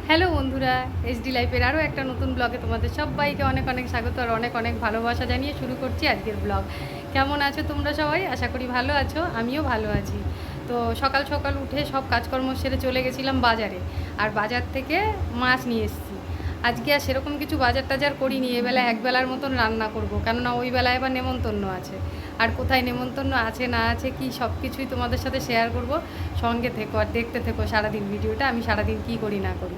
Hello বন্ধুরা, HD লাইফের আরও একটা নতুন ব্লগে তোমাদের সবাইকে অনেক অনেক স্বাগত আর অনেক অনেক ভালোবাসা জানিয়ে শুরু করছি আজকের ব্লগ। কেমন আছো তোমরা সবাই? আশা করি ভালো আছো, আমিও ভালো আছি। তো সকাল সকাল উঠে সব কাজকর্ম সেরে চলে গেছিলাম বাজারে, আর বাজার থেকে মাছ নিয়ে এসেছি। আজকে আর সেরকম কিছু বাজার টাজার করিনি, এবেলা একবেলার মতন রান্না করব, কেননা ওই বেলায় আবার নেমন্তন্ন আছে। আর কোথায় নেমন্তন্ন আছে না আছে কি সব কিছুই তোমাদের সাথে শেয়ার করব। সঙ্গে থেকো আর দেখতে থেকো সারাদিন ভিডিওটা, আমি সারাদিন কী করি না করি।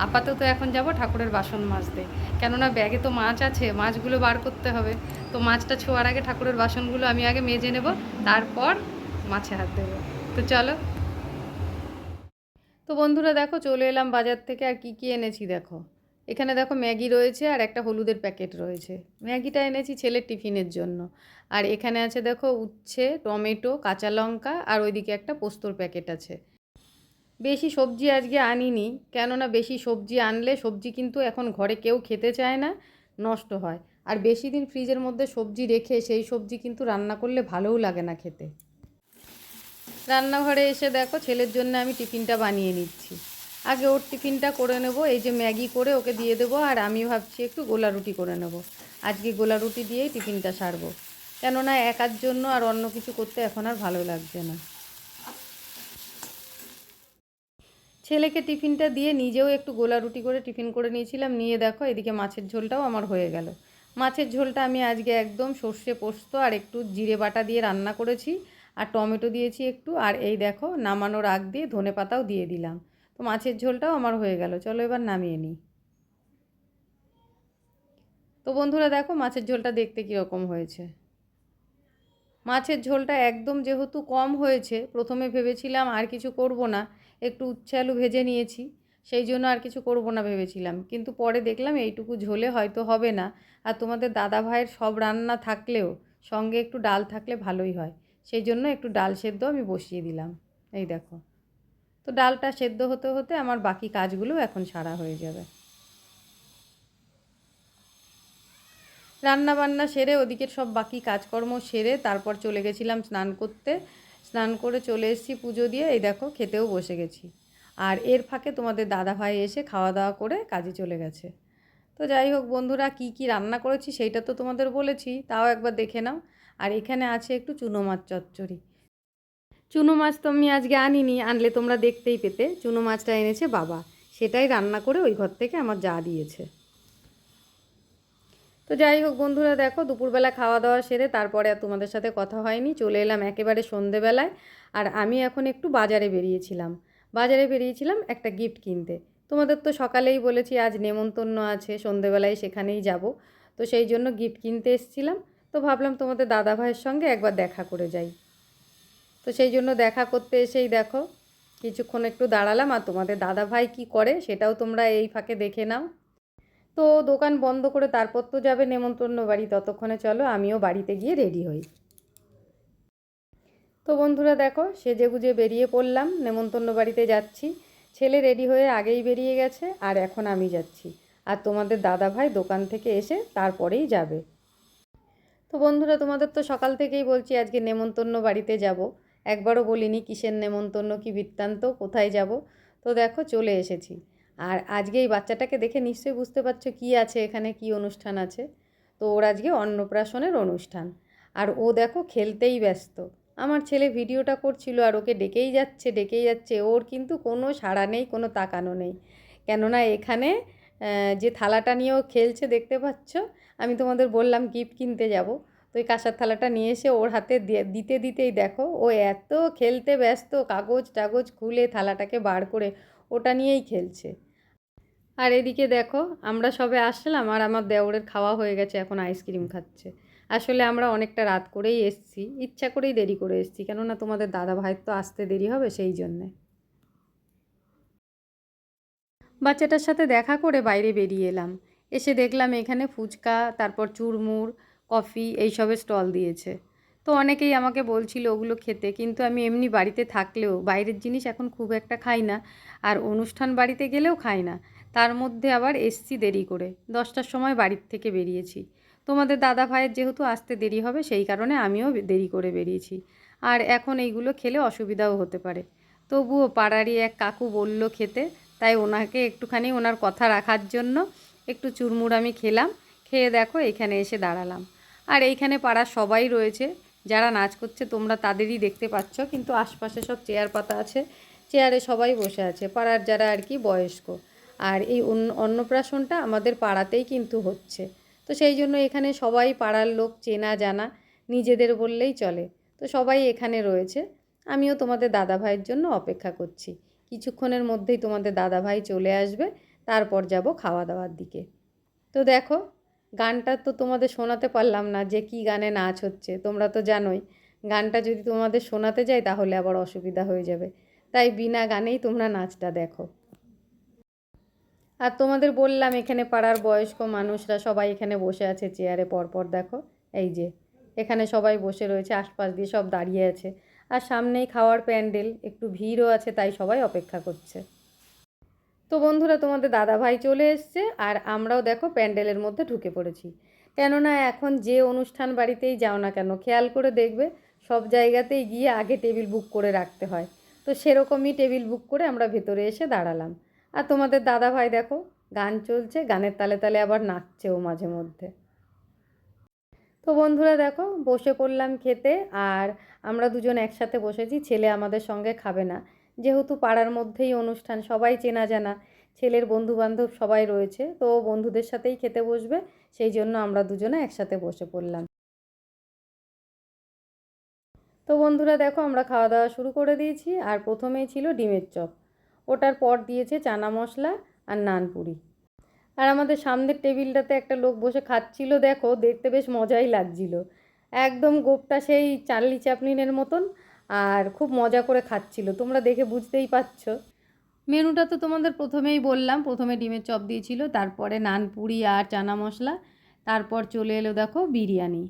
আপাতত এখন যাব ঠাকুরের বাসন মাজতে, কেননা ব্যাগে তো মাছ আছে, মাছগুলো বার করতে হবে। তো মাছটা ছোঁয়ার আগে ঠাকুরের বাসনগুলো আমি আগে মেজে নেব, তারপর মাছে হাত দেবো। তো চলো। তো বন্ধুরা দেখো, চলে এলাম বাজার থেকে। আর কি কি এনেছি দেখো, এখানে দেখো ম্যাগি রয়েছে আর একটা হলুদের প্যাকেট রয়েছে। ম্যাগিটা এনেছি ছেলের টিফিনের জন্য। আর এখানে আছে দেখো উচ্ছে, টমেটো, কাঁচা লঙ্কা, আর ওইদিকে একটা পোস্তর প্যাকেট আছে। বেশি সবজি আজকে আনিনি, কেননা বেশি সবজি আনলে সবজি কিন্তু এখন ঘরে কেউ খেতে চায় না, নষ্ট হয়। আর বেশি দিন ফ্রিজের মধ্যে সবজি রেখে সেই সবজি কিন্তু রান্না করলে ভালোও লাগে না খেতে। রান্নাঘরে এসে দেখো ছেলের জন্য আমি টিফিনটা বানিয়ে নিচ্ছি। আগে ওর টিফিনটা করে নেব, এই যে ম্যাগি করে ওকে দিয়ে দেবো। আর আমি ভাবছি একটু গোলা রুটি করে নেব। আজকে গোলা রুটি দিয়েই টিফিনটা সারবো, কেননা একার জন্য আর অন্য কিছু করতে এখন আর ভালো লাগছে না। ছেলেকে টিফিনটা দিয়ে নিজেও একটু গোলা রুটি করে টিফিন করে নিয়েছিলাম। নিয়ে দেখো এদিকে মাছের ঝোলটাও আমার হয়ে গেল। মাছের ঝোলটা আমি আজকে একদম সর্ষে পোস্ত আর একটু জিরে বাটা দিয়ে রান্না করেছি, আর টমেটো দিয়েছি একটু, আর এই দেখো নামানোর আগ দিয়ে ধনে পাতাও দিয়ে দিলাম। তো মাছের ঝোলটাও আমার হয়ে গেল, চলো এবার নামিয়ে নিই। তো বন্ধুরা দেখো মাছের ঝোলটা দেখতে কীরকম হয়েছে। মাছের ঝোলটা একদম যেহেতু কম হয়েছে, প্রথমে ভেবেছিলাম আর কিছু করব না, একটু উচ্ছে আলু ভেজে নিয়েছি, সেই জন্য আর কিছু করব না ভেবেছিলাম। কিন্তু পরে দেখলাম এইটুকু ঝোলে হয়তো হবে না। আর তোমাদের দাদা ভাইয়ের সব রান্না থাকলেও সঙ্গে একটু ডাল থাকলে ভালোই হয়, সেই জন্য একটু ডাল সেদ্ধ আমি বসিয়ে দিলাম। এই দেখো, তো ডালটা সেদ্ধ হতে হতে আমার বাকি কাজগুলো এখন সারা হয়ে যাবে। রান্না বান্না সেরে ওদিকের সব বাকি কাজকর্ম সেরে তারপর চলে গেছিলাম স্নান করতে। স্নান করে চলে এসেছি পুজো দিয়ে, এই দেখো খেতেও বসে গেছি। আর এর ফাঁকে তোমাদের দাদাভাই এসে খাওয়া দাওয়া করে কাজে চলে গেছে। তো যাই হোক বন্ধুরা, কি কি রান্না করেছি সেইটা তো তোমাদের বলেছি, তাও একবার দেখে নাও। আর এখানে আছে একটু চুনো মাছ চচ্চড়ি। চুনো মাছ তো আমি আজকে আনিনি, আনলে তোমরা দেখতেই পেতে। চুনো মাছটা এনেছে বাবা, সেটাই রান্না করে ওই ঘর থেকে আমার যা দিয়েছে। তো যাই হোক বন্ধুরা দেখো, দুপুরবেলা খাওয়া দাওয়া সেরে তারপরে আর তোমাদের সাথে কথা হয়নি, চলে এলাম একেবারে সন্ধেবেলায়। আর আমি এখন একটু বাজারে বেরিয়েছিলাম একটা গিফট কিনতে। তোমাদের তো সকালেই বলেছি আজ নেমন্তন্ন আছে, সন্ধেবেলায় সেখানেই যাব। তো সেই জন্য গিফট কিনতে এসেছিলাম। তো ভাবলাম তোমাদের দাদা ভাইয়ের সঙ্গে একবার দেখা করে যাই। তো সেই জন্য দেখা করতে এসেই দেখো কিছুক্ষণ একটু দাঁড়ালাম, আর তোমাদের দাদা ভাই কী করে সেটাও তোমরা এই ফাঁকে দেখে নাও। তো দোকান বন্ধ করে তারপর তো যাবে নেমন্তন্ন বাড়ি, ততক্ষণে চলো আমিও বাড়িতে গিয়ে রেডি হই। তো বন্ধুরা দেখো সেজেগুজে বেরিয়ে পড়লাম, নেমন্তন্ন বাড়িতে যাচ্ছি। ছেলে রেডি হয়ে আগেই বেরিয়ে গেছে, আর এখন আমি যাচ্ছি। আর তোমাদের দাদা ভাই দোকান থেকে এসে তারপরেই যাবে। তো বন্ধুরা তোমাদের তো সকাল থেকেই বলছি আজকে নেমন্তন্ন বাড়িতে যাব, একবারও বলিনি কিসের নেমন্তন্ন, কি বৃত্তান্ত, কোথায় যাব। তো দেখো চলে এসেছি। আর আজকে এই বাচ্চাটাকে দেখে নিশ্চয়ই বুঝতে পারছো কী আছে এখানে, কি অনুষ্ঠান আছে। তো ওর আজকে অন্নপ্রাশনের অনুষ্ঠান। আর ও দেখো খেলতেই ব্যস্ত। আমার ছেলে ভিডিওটা করছিল আর ওকে ডেকেই যাচ্ছে, ওর কিন্তু কোনো সাড়া নেই, কোনো তাকানো নেই। কেননা এখানে যে থালাটা নিয়ে ও খেলছে দেখতে পাচ্ছ, আমি তোমাদের বললাম গিফট কিনতে যাব। তো এই কাঁসার থালাটা নিয়ে এসে ওর হাতে দিতেই দেখো ও এত খেলতে ব্যস্ত, কাগজ টাগজ খুলে থালাটাকে বার করে ওটা নিয়েই খেলছে। আর এদিকে দেখো আমরা সবে আসলাম, আর আমার দেওরের খাওয়া হয়ে গেছে, এখন আইসক্রিম খাচ্ছে। আসলে আমরা অনেকটা রাত করেই এসেছি, ইচ্ছা করেই দেরি করে এসেছি, কেননা তোমাদের দাদা ভাইয়ের তো আসতে দেরি হবে সেই জন্যে। বাচ্চাটার সাথে দেখা করে বাইরে বেরিয়ে এলাম। এসে দেখলাম এখানে ফুচকা, তারপর চুরমুর, কফি এইসবের স্টল দিয়েছে। তো অনেকেই আমাকে বলছিল ওগুলো খেতে, কিন্তু আমি এমনি বাড়িতে থাকলেও বাইরের জিনিস এখন খুব একটা খাই না, আর অনুষ্ঠান বাড়িতে গেলেও খাই না। তার মধ্যে আবার এসছি দেরি করে, 10টার সময় বাড়ির থেকে বেরিয়েছি। তোমাদের দাদা ভাইয়ের যেহেতু আসতে দেরি হবে সেই কারণে আমিও দেরি করে বেরিয়েছি। আর এখন এইগুলো খেলে অসুবিধাও হতে পারে। তবুও পাড়ারই এক কাকু বলল খেতে, তাই ওনাকে একটুখানি ওনার কথা রাখার জন্য একটু চুরমুর আমি খেলাম। খেয়ে দেখো এখানে এসে দাঁড়ালাম। আর এইখানে পাড়ার সবাই রয়েছে, যারা নাচ করছে তোমরা তাদেরই দেখতে পাচ্ছ, কিন্তু আশপাশে সব চেয়ার পাতা আছে, চেয়ারে সবাই বসে আছে পাড়ার যারা আর কি বয়স্ক। আর এই অন্নপ্রাশনটা আমাদের পাড়াতেই কিন্তু হচ্ছে, তো সেই জন্য এখানে সবাই পাড়ার লোক, চেনা জানা, নিজেদের বললেই চলে। তো সবাই এখানে রয়েছে। আমিও তোমাদের দাদাভাইয়ের জন্য অপেক্ষা করছি। কিছুক্ষণের মধ্যেই তোমাদের দাদাভাই চলে আসবে, তারপর যাব খাওয়া দাওয়ার দিকে। তো দেখো, গানটা তো তোমাদের শোনাতে পারলাম না যে কি গানে নাচ হচ্ছে, তোমরা তো জানোই গানটা যদি তোমাদের শোনাতে যাই তাহলে আবার অসুবিধা হয়ে যাবে, তাই বিনা গানেই তোমরা নাচটা দেখো। আর তোমাদের বললাম এখানে পাড়ার বয়স্ক মানুষরা সবাই এখানে বসে আছে চেয়ারে পরপর, দেখো এই যে এখানে সবাই বসে রয়েছে, আশপাশ দিয়ে সব দাঁড়িয়ে আছে। আর সামনেই খাওয়ার প্যান্ডেল, একটু ভিড়ও আছে, তাই সবাই অপেক্ষা করছে। তো বন্ধুরা, তোমাদের দাদাভাই চলে এসছে আর আমরাও দেখো প্যান্ডেলের মধ্যে ঢুকে পড়েছি। কেননা এখন যে অনুষ্ঠান বাড়িতেই যাও না কেন, খেয়াল করে দেখবে সব জায়গাতেই গিয়ে আগে টেবিল বুক করে রাখতে হয়। তো সেরকমই টেবিল বুক করে আমরা ভেতরে এসে দাঁড়ালাম। আর তোমাদের দাদাভাই দেখো গান চলছে, গানের তালে তালে আবার নাচছেও মাঝে মধ্যে। তো বন্ধুরা দেখো বসে পড়লাম খেতে। আর আমরা দুজন একসাথে বসেছি, ছেলে আমাদের সঙ্গে খাবে না, যেহেতু পাড়ার মধ্যেই অনুষ্ঠান, সবাই চেনা জানা, ছেলের বন্ধুবান্ধব সবাই রয়েছে, তো বন্ধুদের সাথেই খেতে বসবে, সেই জন্য আমরা দুজনে একসাথে বসে পড়লাম। তো বন্ধুরা দেখো আমরা খাওয়া দাওয়া শুরু করে দিয়েছি। আর প্রথমেই ছিল ডিমের চপ, ওটার পর দিয়েছে চানা মশলা আর নানপুরি। আর আমাদের সামনের টেবিলটাতে একটা লোক বসে খাচ্ছিল, দেখো দেখতে বেশ মজাই লাগছিল, একদম গোপটা সেই চার্লি চ্যাপলিনের মতন, আর খুব মজা করে খাচ্ছিল, তোমরা দেখে বুঝতেই পারছো। মেনুটা তো তোমাদের প্রথমেই বললাম, প্রথমে ডিমের চপ দিয়েছিল, তারপরে নানপুরি আর চানা মশলা, তারপর চলে এলো দেখো বিরিয়ানি।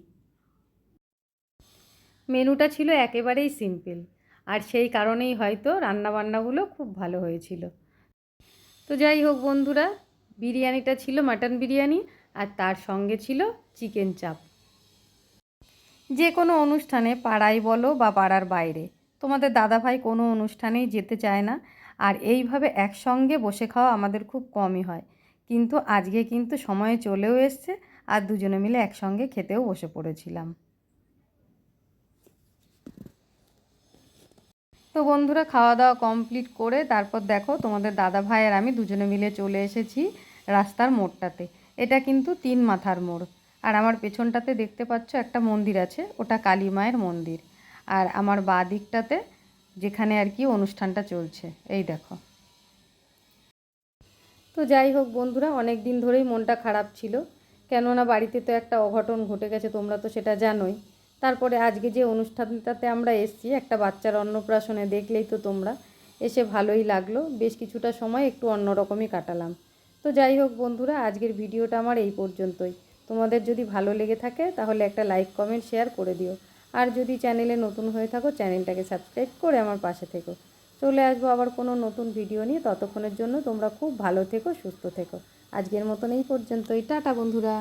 মেনুটা ছিল একেবারেই সিম্পল, আর সেই কারণেই হয়তো রান্নাবান্নাগুলো খুব ভালো হয়েছিল। তো যাই হোক বন্ধুরা, বিরিয়ানিটা ছিল মাটন বিরিয়ানি, আর তার সঙ্গে ছিল চিকেন চাপ। যে কোনো অনুষ্ঠানে, পাড়ায় বলো বা পাড়ার বাইরে, তোমাদের দাদাভাই কোনো অনুষ্ঠানেই যেতে চায় না, আর এইভাবে একসঙ্গে বসে খাওয়া আমাদের খুব কমই হয়, কিন্তু আজকে কিন্তু সময় চলেও এসছে, আর দুজনে মিলে একসঙ্গে খেতেও বসে পড়েছিলাম। তো বন্ধুরা খাওয়া দাওয়া কমপ্লিট করে তারপর দেখো তোমাদের দাদাভাই আর আমি দুজনে মিলে চলে এসেছি রাস্তার মোড়টাতে। এটা কিন্তু 3 মাথার মোড়। আর আমার পেছনটাতে দেখতে পাচ্ছ একটা মন্দির আছে, ওটা কালী মায়ের মন্দির। আর আমার বাঁ দিকটাতে যেখানে আর কি অনুষ্ঠানটা চলছে, এই দেখো। তো যাই হোক বন্ধুরা, অনেক দিন ধরেই মনটা খারাপ ছিল, কেননা বাড়িতে তো একটা অঘটন ঘটে গেছে, তোমরা তো সেটা জানোই। তারপরে আজকে যে অনুষ্ঠানটাতে আমরা এসেছি, একটা বাচ্চার অন্নপ্রাশনে, দেখলেই তো তোমরা, এসে ভালোই লাগলো, বেশ কিছুটা সময় একটু অন্যরকমই কাটালাম। তো যাই হোক বন্ধুরা, আজকের ভিডিওটা আমার এই পর্যন্তই। তোমাদের যদি ভালো লেগে থাকে তাহলে একটা লাইক কমেন্ট শেয়ার করে দিও। আর যদি চ্যানেলে নতুন হয়ে থাকো চ্যানেলটাকে সাবস্ক্রাইব করে আমার পাশে থেকো। চলে আসবো আবার কোনো নতুন ভিডিও নিয়ে, ততক্ষণের জন্য তোমরা খুব ভালো থেকো, সুস্থ থেকো। আজকের মতন এই পর্যন্তই, টাটা বন্ধুরা।